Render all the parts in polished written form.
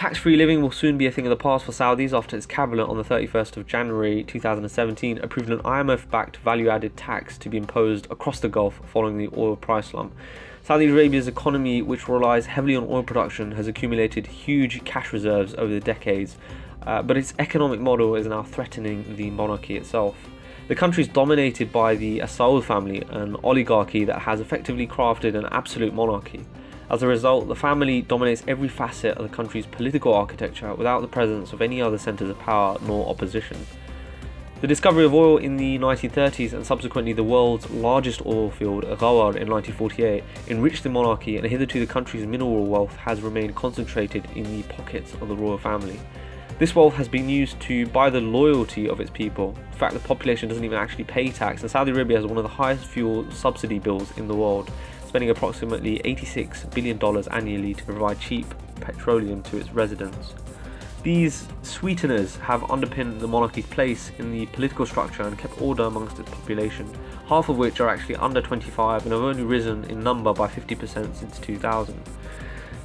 Tax-free living will soon be a thing of the past for Saudis after its cabinet on the 31st of January 2017 approved an IMF-backed value-added tax to be imposed across the Gulf following the oil price slump. Saudi Arabia's economy, which relies heavily on oil production, has accumulated huge cash reserves over the decades, but its economic model is now threatening the monarchy itself. The country is dominated by the Saud family, an oligarchy that has effectively crafted an absolute monarchy. As a result, the family dominates every facet of the country's political architecture without the presence of any other centres of power nor opposition. The discovery of oil in the 1930s and subsequently the world's largest oil field, Ghawar, in 1948, enriched the monarchy, and hitherto the country's mineral wealth has remained concentrated in the pockets of the royal family. This wealth has been used to buy the loyalty of its people. In fact, the population doesn't even actually pay tax, and Saudi Arabia has one of the highest fuel subsidy bills in the world, spending approximately $86 billion annually to provide cheap petroleum to its residents. These sweeteners have underpinned the monarchy's place in the political structure and kept order amongst its population, half of which are actually under 25 and have only risen in number by 50% since 2000.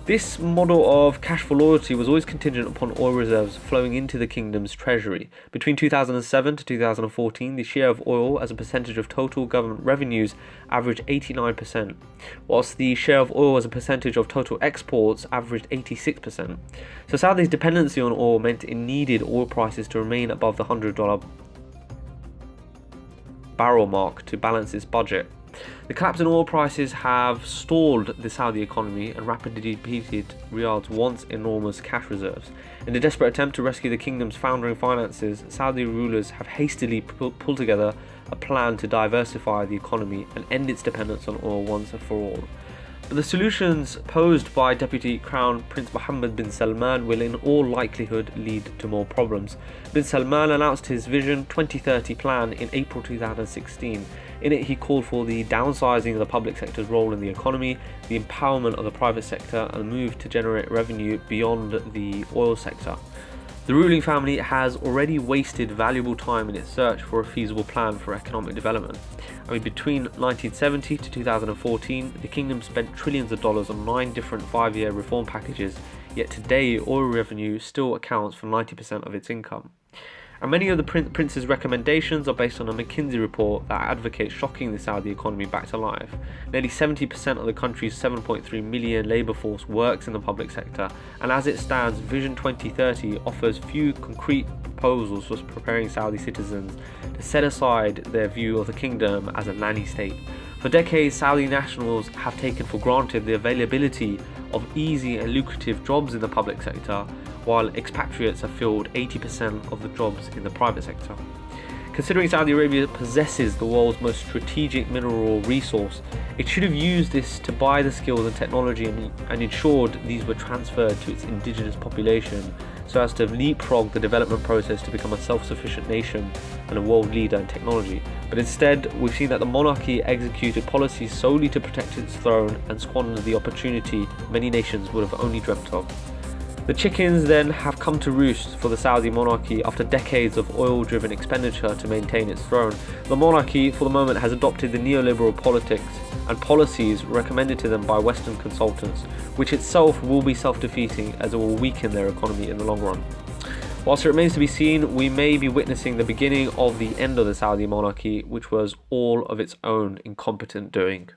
This model of cash for loyalty was always contingent upon oil reserves flowing into the kingdom's treasury. Between 2007 to 2014, the share of oil as a percentage of total government revenues averaged 89%, whilst the share of oil as a percentage of total exports averaged 86%. So Saudi's dependency on oil meant it needed oil prices to remain above the $100 barrel mark to balance its budget. The collapse in oil prices have stalled the Saudi economy and rapidly depleted Riyadh's once enormous cash reserves. In a desperate attempt to rescue the kingdom's foundering finances, Saudi rulers have hastily pulled together a plan to diversify the economy and end its dependence on oil once and for all. But the solutions posed by Deputy Crown Prince Mohammed bin Salman will in all likelihood lead to more problems. Bin Salman announced his Vision 2030 plan in April 2016. In it, he called for the downsizing of the public sector's role in the economy, the empowerment of the private sector, and a move to generate revenue beyond the oil sector. The ruling family has already wasted valuable time in its search for a feasible plan for economic development. Between 1970 to 2014, the kingdom spent trillions of dollars on 9 different 5-year reform packages, yet today oil revenue still accounts for 90% of its income. And many of the prince's recommendations are based on a McKinsey report that advocates shocking the Saudi economy back to life. Nearly 70% of the country's 7.3 million labour force works in the public sector, and as it stands, Vision 2030 offers few concrete proposals for preparing Saudi citizens to set aside their view of the kingdom as a nanny state. For decades, Saudi nationals have taken for granted the availability of easy and lucrative jobs in the public sector, while expatriates have filled 80% of the jobs in the private sector. Considering Saudi Arabia possesses the world's most strategic mineral resource, it should have used this to buy the skills and technology and ensured these were transferred to its indigenous population so as to leapfrog the development process to become a self-sufficient nation and a world leader in technology. But instead, we've seen that the monarchy executed policies solely to protect its throne and squandered the opportunity many nations would have only dreamt of. The chickens then have come to roost for the Saudi monarchy after decades of oil-driven expenditure to maintain its throne. The monarchy, for the moment, has adopted the neoliberal politics and policies recommended to them by Western consultants, which itself will be self-defeating as it will weaken their economy in the long run. Whilst it remains to be seen, we may be witnessing the beginning of the end of the Saudi monarchy, which was all of its own incompetent doing.